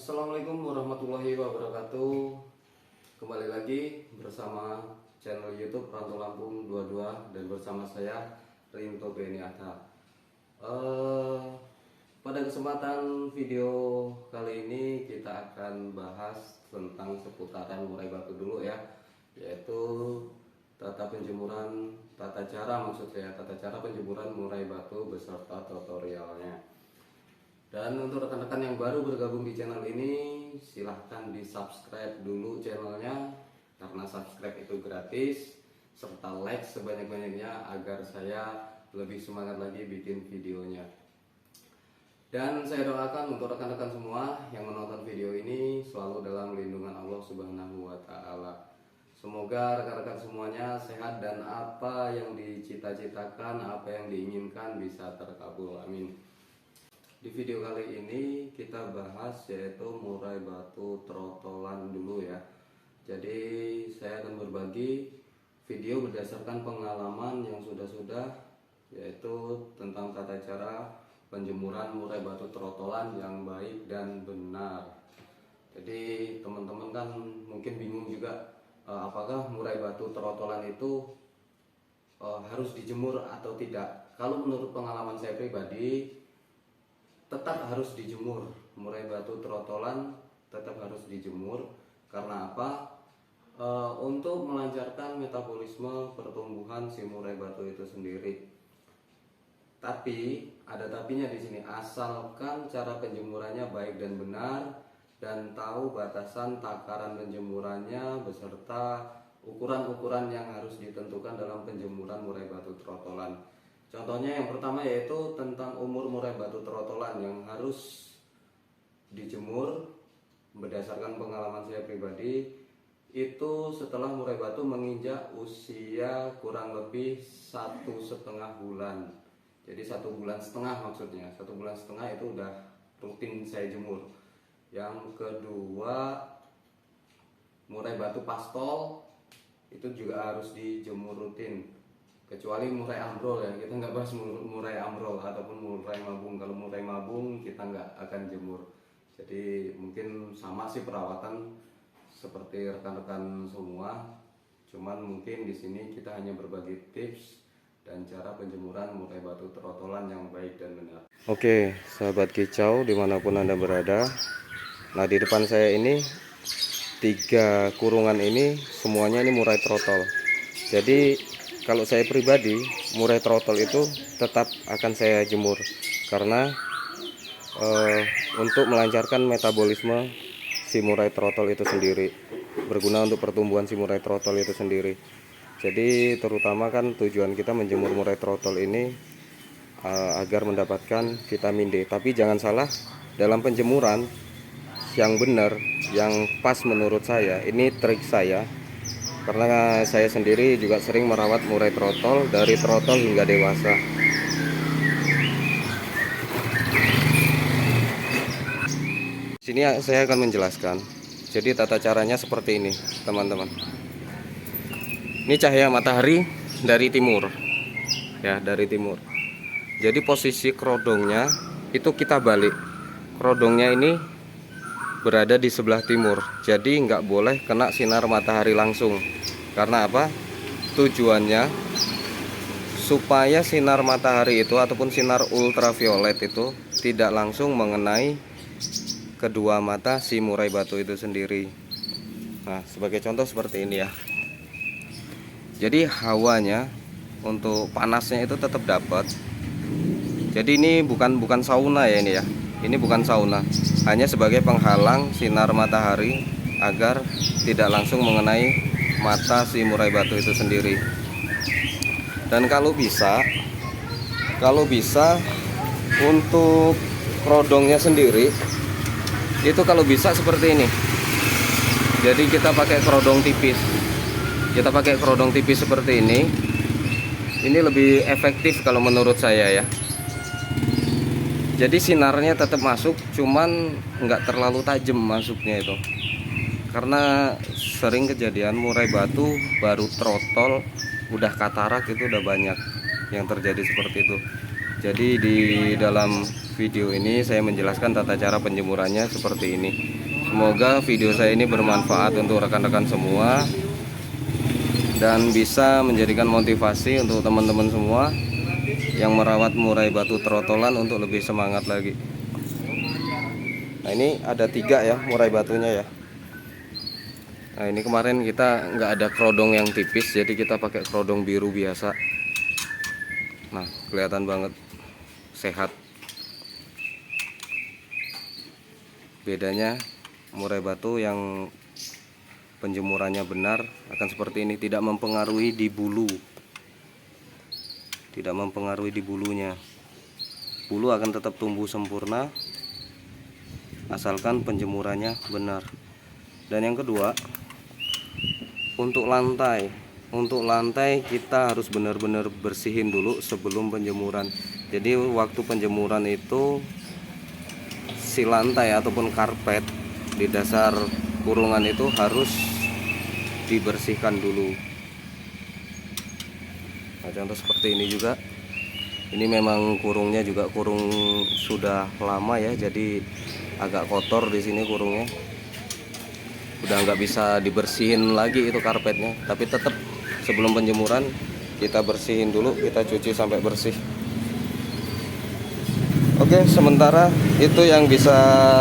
Assalamualaikum warahmatullahi wabarakatuh. Kembali lagi bersama channel YouTube Rantau Lampung 22 dan bersama saya Rinto Beni Atta. Pada kesempatan video kali ini kita akan bahas tentang seputaran murai batu dulu ya, yaitu tata cara penjemuran murai batu beserta tutorialnya. Dan untuk rekan-rekan yang baru bergabung di channel ini, silahkan di subscribe dulu channelnya, karena subscribe itu gratis, serta like sebanyak-banyaknya agar saya lebih semangat lagi bikin videonya. Dan saya doakan untuk rekan-rekan semua yang menonton video ini selalu dalam lindungan Allah Subhanahu wa Ta'ala. Semoga rekan-rekan semuanya sehat dan apa yang dicita-citakan, apa yang diinginkan bisa terkabul, amin. Di video kali ini kita bahas yaitu murai batu trotolan dulu ya. Jadi saya akan berbagi video berdasarkan pengalaman yang sudah-sudah, yaitu tentang tata cara penjemuran murai batu trotolan yang baik dan benar. Jadi teman-teman kan mungkin bingung juga, apakah murai batu trotolan itu harus dijemur atau tidak. Kalau menurut pengalaman saya pribadi, tetap harus dijemur. Murai batu trotolan tetap harus dijemur. Karena apa? Untuk melancarkan metabolisme pertumbuhan si murai batu itu sendiri. Tapi ada tapinya di sini, asalkan cara penjemurannya baik dan benar dan tahu batasan takaran penjemurannya beserta ukuran-ukuran yang harus ditentukan dalam penjemuran murai batu trotolan. Contohnya yang pertama yaitu tentang umur murai batu trotolan yang harus dijemur. Berdasarkan pengalaman saya pribadi, itu setelah murai batu menginjak usia kurang lebih 1,5 bulan. Jadi 1,5 bulan maksudnya. 1,5 bulan itu udah rutin saya jemur. Yang kedua, murai batu pastol itu juga harus dijemur rutin, kecuali murai ambrol ya. Kita nggak bahas murai ambrol ataupun murai mabung. Kalau murai mabung kita nggak akan jemur. Jadi mungkin sama sih perawatan seperti rekan-rekan semua, cuman mungkin di sini kita hanya berbagi tips dan cara penjemuran murai batu trotolan yang baik dan benar. Oke, sahabat kicau dimanapun Anda berada. Nah, di depan saya ini 3 kurungan ini semuanya ini murai trotol. Jadi kalau saya pribadi, murai trotol itu tetap akan saya jemur karena untuk melancarkan metabolisme si murai trotol itu sendiri, berguna untuk pertumbuhan si murai trotol itu sendiri. Jadi terutama kan tujuan kita menjemur murai trotol ini agar mendapatkan vitamin D. Tapi jangan salah, dalam penjemuran yang benar, yang pas menurut saya, ini trik saya. Karena saya sendiri juga sering merawat murai trotol dari trotol hingga dewasa. Sini saya akan menjelaskan. Jadi tata caranya seperti ini, teman-teman. Ini cahaya matahari dari timur. Ya, dari timur. Jadi posisi kerodongnya itu kita balik. Kerodongnya ini berada di sebelah timur, jadi nggak boleh kena sinar matahari langsung. Karena apa? Tujuannya supaya sinar matahari itu ataupun sinar ultraviolet itu tidak langsung mengenai kedua mata si murai batu itu sendiri. Nah, sebagai contoh seperti ini ya. Jadi hawanya untuk panasnya itu tetap dapat. Jadi ini bukan sauna ya ini ya. Ini bukan sauna, hanya sebagai penghalang sinar matahari agar tidak langsung mengenai mata si murai batu itu sendiri. Dan kalau bisa untuk kerodongnya sendiri itu kalau bisa seperti ini. Jadi kita pakai kerodong tipis. Kita pakai kerodong tipis seperti ini. Ini lebih efektif kalau menurut saya ya. Jadi sinarnya tetap masuk, cuman nggak terlalu tajam masuknya itu. Karena sering kejadian murai batu baru trotol udah katarak, itu udah banyak yang terjadi seperti itu. Jadi di dalam video ini saya menjelaskan tata cara penjemurannya seperti ini. Semoga video saya ini bermanfaat untuk rekan-rekan semua dan bisa menjadikan motivasi untuk teman-teman semua yang merawat murai batu trotolan untuk lebih semangat lagi. Nah, ini ada 3 ya murai batunya ya. Nah, ini kemarin kita nggak ada kerodong yang tipis, jadi kita pakai kerodong biru biasa. Nah, kelihatan banget sehat. Bedanya murai batu yang penjemurannya benar akan seperti ini, tidak mempengaruhi di bulu. Tidak mempengaruhi di bulunya. Bulu akan tetap tumbuh sempurna asalkan penjemurannya benar. Dan yang kedua, untuk lantai. Untuk lantai kita harus benar-benar bersihin dulu sebelum penjemuran. Jadi waktu penjemuran itu si lantai ataupun karpet di dasar kurungan itu harus dibersihkan dulu. Nah, contoh seperti ini juga. Ini memang kurungnya juga kurung sudah lama ya, jadi agak kotor di sini kurungnya. Udah nggak bisa dibersihin lagi itu karpetnya, tapi tetap sebelum penjemuran kita bersihin dulu, kita cuci sampai bersih. Oke, sementara itu yang bisa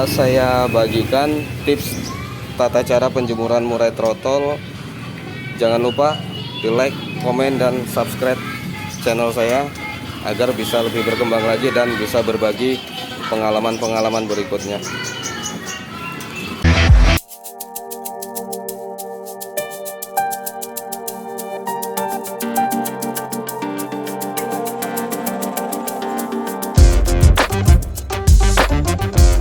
saya bagikan tips tata cara penjemuran murai trotol. Jangan lupa di like, komen, dan subscribe channel saya agar bisa lebih berkembang lagi dan bisa berbagi pengalaman-pengalaman berikutnya.